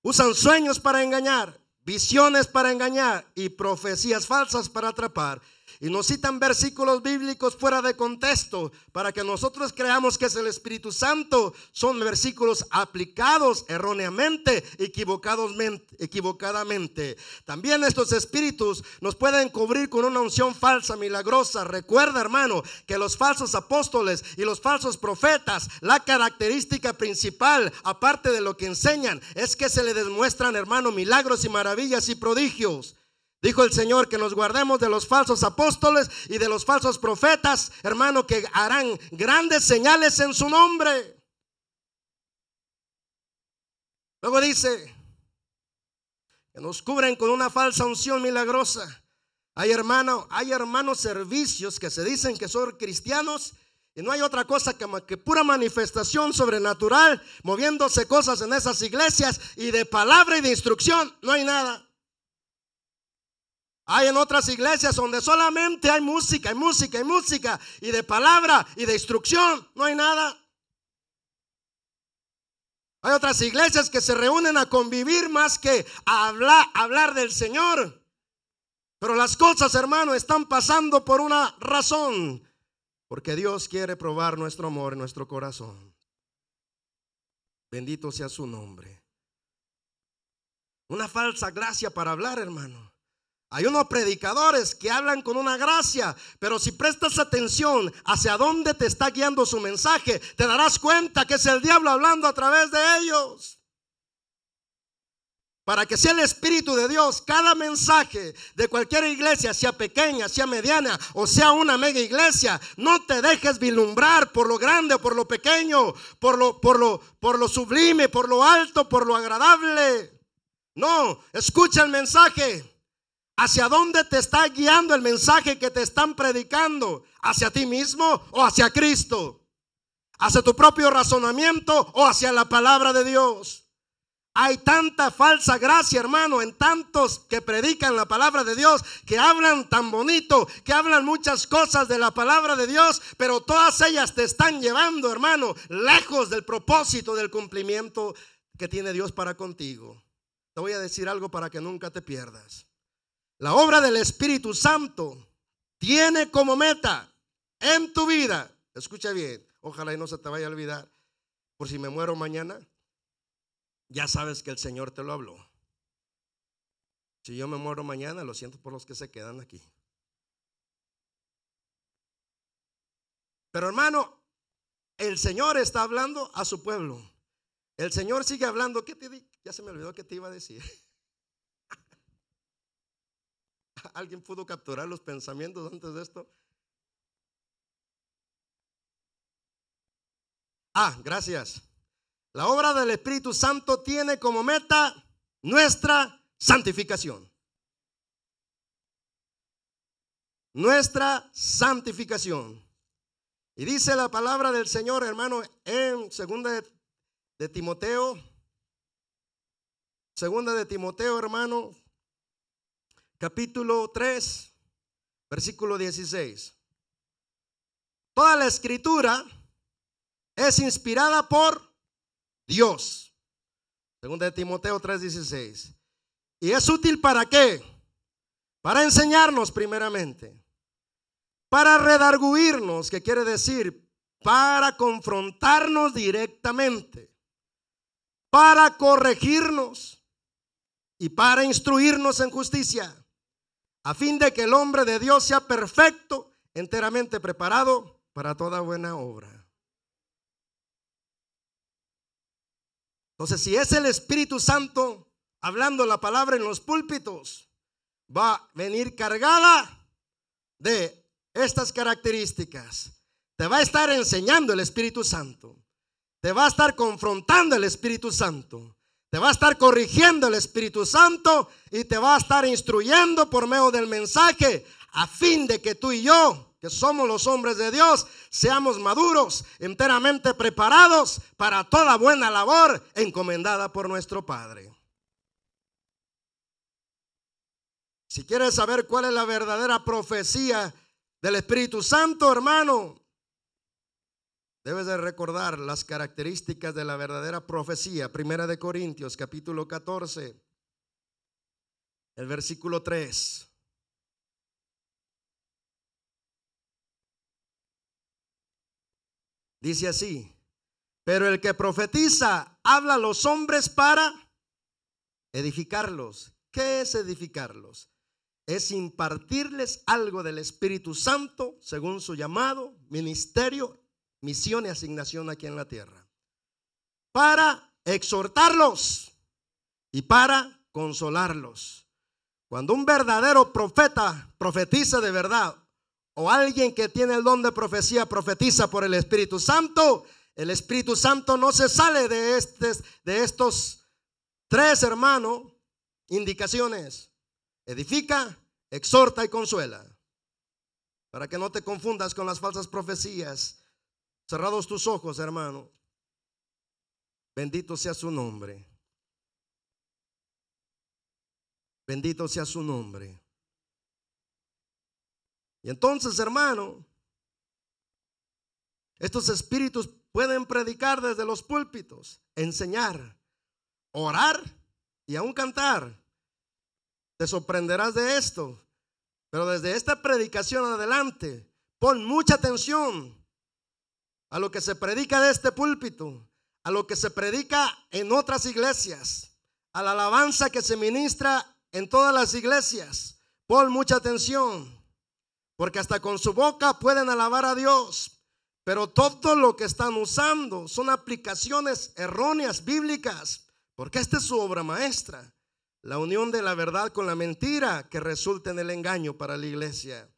usan sueños para engañar, visiones para engañar y profecías falsas para atrapar. Y nos citan versículos bíblicos fuera de contexto para que nosotros creamos que es el Espíritu Santo. Son versículos aplicados erróneamente, equivocadamente. También estos espíritus nos pueden cubrir con una unción falsa, milagrosa. Recuerda, hermano, que los falsos apóstoles y los falsos profetas, la característica principal, aparte de lo que enseñan, es que se les demuestran, hermano, milagros y maravillas y prodigios. Dijo el Señor que nos guardemos de los falsos apóstoles y de los falsos profetas, hermano, que harán grandes señales en su nombre. Luego dice que nos cubren con una falsa unción milagrosa. Hay hermanos servicios que se dicen que son cristianos y no hay otra cosa que pura manifestación sobrenatural, moviéndose cosas en esas iglesias, y de palabra y de instrucción no hay nada. Hay en otras iglesias donde solamente hay música, y de palabra y de instrucción no hay nada. Hay otras iglesias que se reúnen a convivir más que a hablar del Señor. Pero las cosas, hermano, están pasando por una razón, porque Dios quiere probar nuestro amor en nuestro corazón. Bendito sea su nombre. Una falsa gracia para hablar, hermano. Hay unos predicadores que hablan con una gracia, pero si prestas atención hacia dónde te está guiando su mensaje, te darás cuenta que es el diablo hablando a través de ellos. Para que sea el Espíritu de Dios, cada mensaje de cualquier iglesia, sea pequeña, sea mediana o sea una mega iglesia, no te dejes vislumbrar por lo grande o por lo pequeño, por lo sublime, por lo alto, por lo agradable. No, escucha el mensaje. ¿Hacia dónde te está guiando el mensaje que te están predicando? ¿Hacia ti mismo o hacia Cristo? ¿Hacia tu propio razonamiento o hacia la palabra de Dios? Hay tanta falsa gracia, hermano, en tantos que predican la palabra de Dios, que hablan tan bonito, que hablan muchas cosas de la palabra de Dios, pero todas ellas te están llevando, hermano, lejos del propósito, del cumplimiento que tiene Dios para contigo. Te voy a decir algo para que nunca te pierdas. La obra del Espíritu Santo tiene como meta en tu vida, escucha bien, ojalá y no se te vaya a olvidar, por si me muero mañana, ya sabes que el Señor te lo habló. Si yo me muero mañana, lo siento por los que se quedan aquí. Pero hermano, el Señor está hablando a su pueblo. El Señor sigue hablando. Ya se me olvidó qué te iba a decir. ¿Alguien pudo capturar los pensamientos antes de esto? Gracias. La obra del Espíritu Santo tiene como meta nuestra santificación. Nuestra santificación. Y dice la palabra del Señor, hermano, en segunda de Timoteo, hermano, capítulo 3, versículo 16. Toda la escritura es inspirada por Dios. Segunda de Timoteo 3:16. ¿Y es útil para qué? Para enseñarnos primeramente, para redarguirnos, que quiere decir para confrontarnos directamente, para corregirnos y para instruirnos en justicia, a fin de que el hombre de Dios sea perfecto, enteramente preparado para toda buena obra. Entonces, si es el Espíritu Santo hablando la palabra en los púlpitos, va a venir cargada de estas características. Te va a estar enseñando el Espíritu Santo, te va a estar confrontando el Espíritu Santo, te va a estar corrigiendo el Espíritu Santo y te va a estar instruyendo por medio del mensaje, a fin de que tú y yo, que somos los hombres de Dios, seamos maduros, enteramente preparados para toda buena labor encomendada por nuestro Padre. Si quieres saber cuál es la verdadera profecía del Espíritu Santo, hermano, debes de recordar las características de la verdadera profecía. Primera de Corintios, capítulo 14, el versículo 3. Dice así: pero el que profetiza habla a los hombres para edificarlos. ¿Qué es edificarlos? Es impartirles algo del Espíritu Santo según su llamado, ministerio, misión y asignación aquí en la tierra, para exhortarlos y para consolarlos. Cuando un verdadero profeta profetiza de verdad, o alguien que tiene el don de profecía profetiza por el Espíritu Santo, el Espíritu Santo no se sale de estos tres, hermanos, indicaciones: edifica, exhorta y consuela. Para que no te confundas con las falsas profecías. Cerrados tus ojos, hermano. Bendito sea su nombre. Bendito sea su nombre. Y entonces, hermano, estos espíritus pueden predicar desde los púlpitos, enseñar, orar y aún cantar. Te sorprenderás de esto, pero desde esta predicación adelante, pon mucha atención a lo que se predica de este púlpito, a lo que se predica en otras iglesias, a la alabanza que se ministra en todas las iglesias. Pon mucha atención, porque hasta con su boca pueden alabar a Dios, pero todo lo que están usando son aplicaciones erróneas bíblicas, porque esta es su obra maestra, la unión de la verdad con la mentira que resulta en el engaño para la iglesia.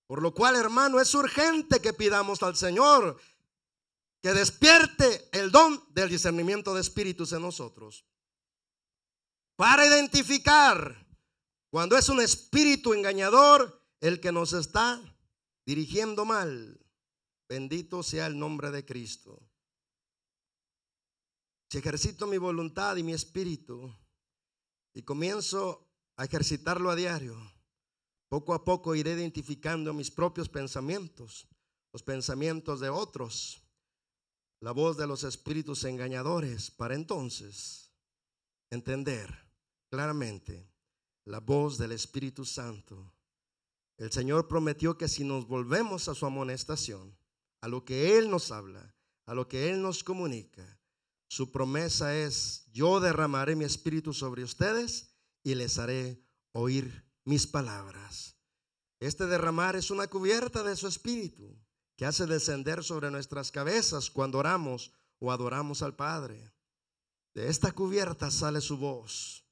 Por lo cual, hermano, es urgente que pidamos al Señor que despierte el don del discernimiento de espíritus en nosotros, para identificar cuando es un espíritu engañador el que nos está dirigiendo mal. Bendito sea el nombre de Cristo. Si ejercito mi voluntad y mi espíritu y comienzo a ejercitarlo a diario, poco a poco iré identificando mis propios pensamientos, los pensamientos de otros, la voz de los espíritus engañadores, para entonces entender claramente la voz del Espíritu Santo. El Señor prometió que si nos volvemos a su amonestación, a lo que Él nos habla, a lo que Él nos comunica, su promesa es: yo derramaré mi espíritu sobre ustedes y les haré oír mis palabras. Este derramar es una cubierta de su espíritu que hace descender sobre nuestras cabezas cuando oramos o adoramos al Padre. De esta cubierta sale su voz.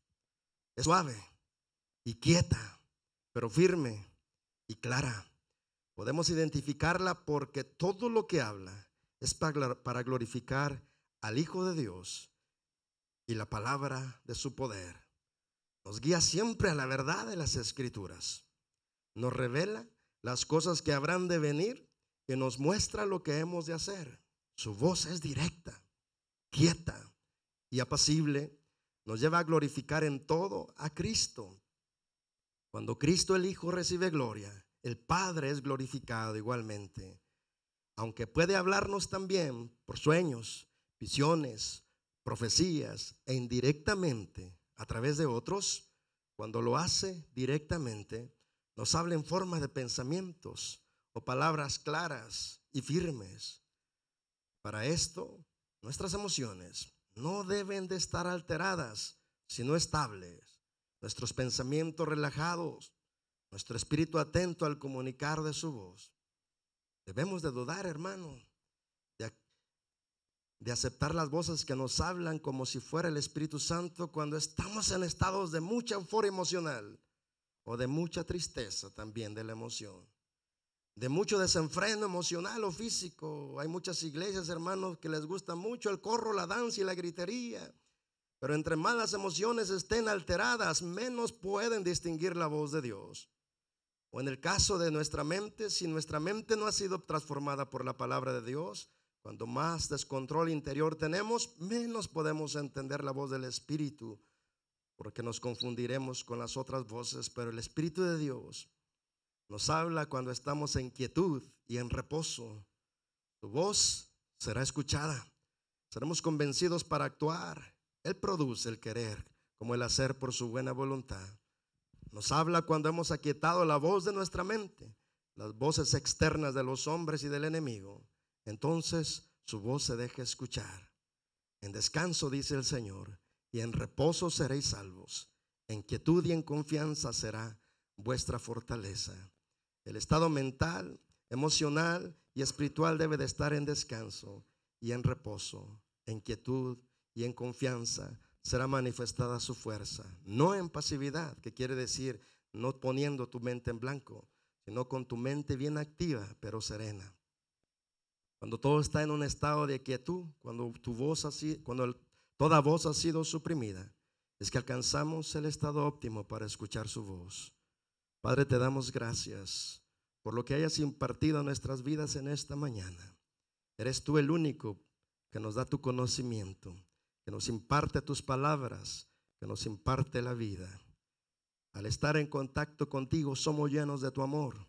Es suave y quieta, pero firme y clara. Podemos identificarla porque todo lo que habla es para glorificar al Hijo de Dios y la palabra de su poder. Nos guía siempre a la verdad de las Escrituras. Nos revela las cosas que habrán de venir y nos muestra lo que hemos de hacer. Su voz es directa, quieta y apacible. Nos lleva a glorificar en todo a Cristo. Cuando Cristo el Hijo recibe gloria, el Padre es glorificado igualmente. Aunque puede hablarnos también por sueños, visiones, profecías e indirectamente a través de otros, cuando lo hace directamente, nos habla en forma de pensamientos o palabras claras y firmes. Para esto, nuestras emociones no deben de estar alteradas, sino estables. Nuestros pensamientos relajados, nuestro espíritu atento al comunicar de su voz. Debemos de dudar, hermano, de aceptar las voces que nos hablan como si fuera el Espíritu Santo cuando estamos en estados de mucha euforia emocional o de mucha tristeza también de la emoción, de mucho desenfreno emocional o físico. Hay muchas iglesias, hermanos, que les gusta mucho el corro, la danza y la gritería, pero entre más las emociones estén alteradas, menos pueden distinguir la voz de Dios. O en el caso de nuestra mente, si nuestra mente no ha sido transformada por la palabra de Dios, cuando más descontrol interior tenemos, menos podemos entender la voz del Espíritu, porque nos confundiremos con las otras voces. Pero el Espíritu de Dios nos habla cuando estamos en quietud y en reposo. Su voz será escuchada. Seremos convencidos para actuar. Él produce el querer como el hacer por su buena voluntad. Nos habla cuando hemos aquietado la voz de nuestra mente, las voces externas de los hombres y del enemigo. Entonces su voz se deja escuchar. En descanso, dice el Señor, y en reposo seréis salvos. En quietud y en confianza será vuestra fortaleza. El estado mental, emocional y espiritual debe de estar en descanso y en reposo. En quietud y en confianza será manifestada su fuerza. No en pasividad, que quiere decir no poniendo tu mente en blanco, sino con tu mente bien activa, pero serena. Cuando todo está en un estado de quietud, cuando toda voz ha sido suprimida, es que alcanzamos el estado óptimo para escuchar su voz. Padre, te damos gracias por lo que hayas impartido a nuestras vidas en esta mañana. Eres tú el único que nos da tu conocimiento, que nos imparte tus palabras, que nos imparte la vida. Al estar en contacto contigo somos llenos de tu amor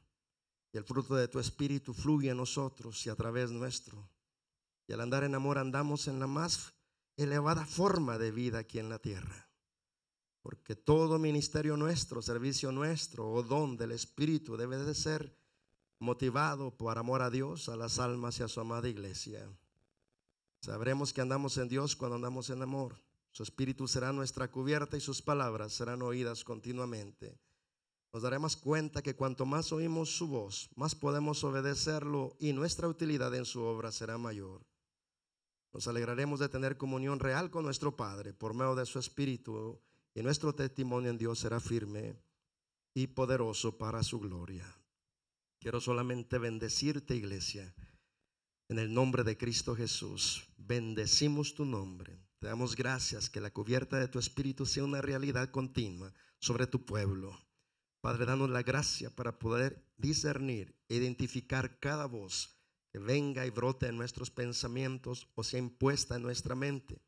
y el fruto de tu espíritu fluye en nosotros y a través nuestro. Y al andar en amor andamos en la más elevada forma de vida aquí en la tierra. Porque todo ministerio nuestro, servicio nuestro o don del Espíritu debe de ser motivado por amor a Dios, a las almas y a su amada iglesia. Sabremos que andamos en Dios cuando andamos en amor. Su Espíritu será nuestra cubierta y sus palabras serán oídas continuamente. Nos daremos cuenta que cuanto más oímos su voz, más podemos obedecerlo y nuestra utilidad en su obra será mayor. Nos alegraremos de tener comunión real con nuestro Padre por medio de su Espíritu, y nuestro testimonio en Dios será firme y poderoso para su gloria. Quiero solamente bendecirte, iglesia, en el nombre de Cristo Jesús. Bendecimos tu nombre. Te damos gracias que la cubierta de tu Espíritu sea una realidad continua sobre tu pueblo. Padre, danos la gracia para poder discernir e identificar cada voz que venga y brote en nuestros pensamientos o sea impuesta en nuestra mente.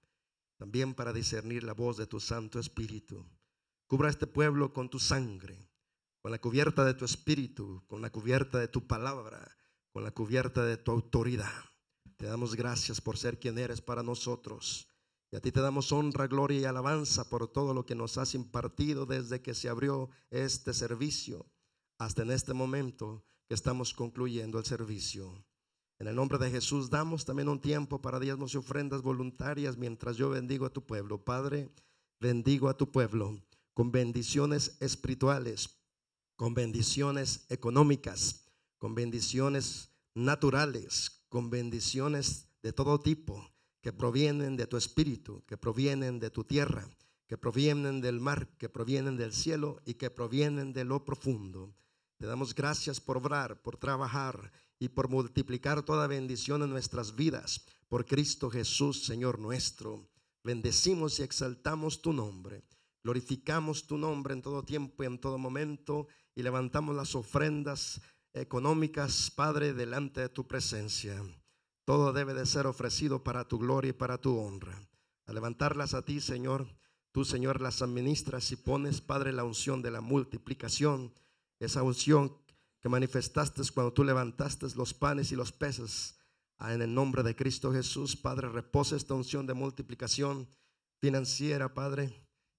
También para discernir la voz de tu Santo Espíritu. Cubra a este pueblo con tu sangre, con la cubierta de tu Espíritu, con la cubierta de tu palabra, con la cubierta de tu autoridad. Te damos gracias por ser quien eres para nosotros. Y a ti te damos honra, gloria y alabanza por todo lo que nos has impartido desde que se abrió este servicio hasta en este momento que estamos concluyendo el servicio. En el nombre de Jesús damos también un tiempo para diezmos y ofrendas voluntarias mientras yo bendigo a tu pueblo. Padre, bendigo a tu pueblo con bendiciones espirituales, con bendiciones económicas, con bendiciones naturales, con bendiciones de todo tipo, que provienen de tu espíritu, que provienen de tu tierra, que provienen del mar, que provienen del cielo y que provienen de lo profundo. Te damos gracias por obrar, por trabajar y por multiplicar toda bendición en nuestras vidas. Por Cristo Jesús, Señor nuestro. Bendecimos y exaltamos tu nombre. Glorificamos tu nombre en todo tiempo y en todo momento. Y levantamos las ofrendas económicas, Padre, delante de tu presencia. Todo debe de ser ofrecido para tu gloria y para tu honra. Al levantarlas a ti, Señor, tú, Señor, las administras y pones, Padre, la unción de la multiplicación. Esa unción que manifestaste cuando tú levantaste los panes y los peces. En el nombre de Cristo Jesús, Padre, reposa esta unción de multiplicación financiera, Padre.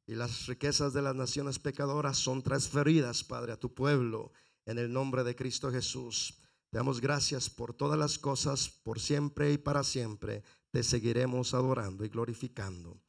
Y las riquezas de las naciones pecadoras son transferidas, Padre, a tu pueblo. En el nombre de Cristo Jesús. Te damos gracias por todas las cosas, por siempre y para siempre. Te seguiremos adorando y glorificando.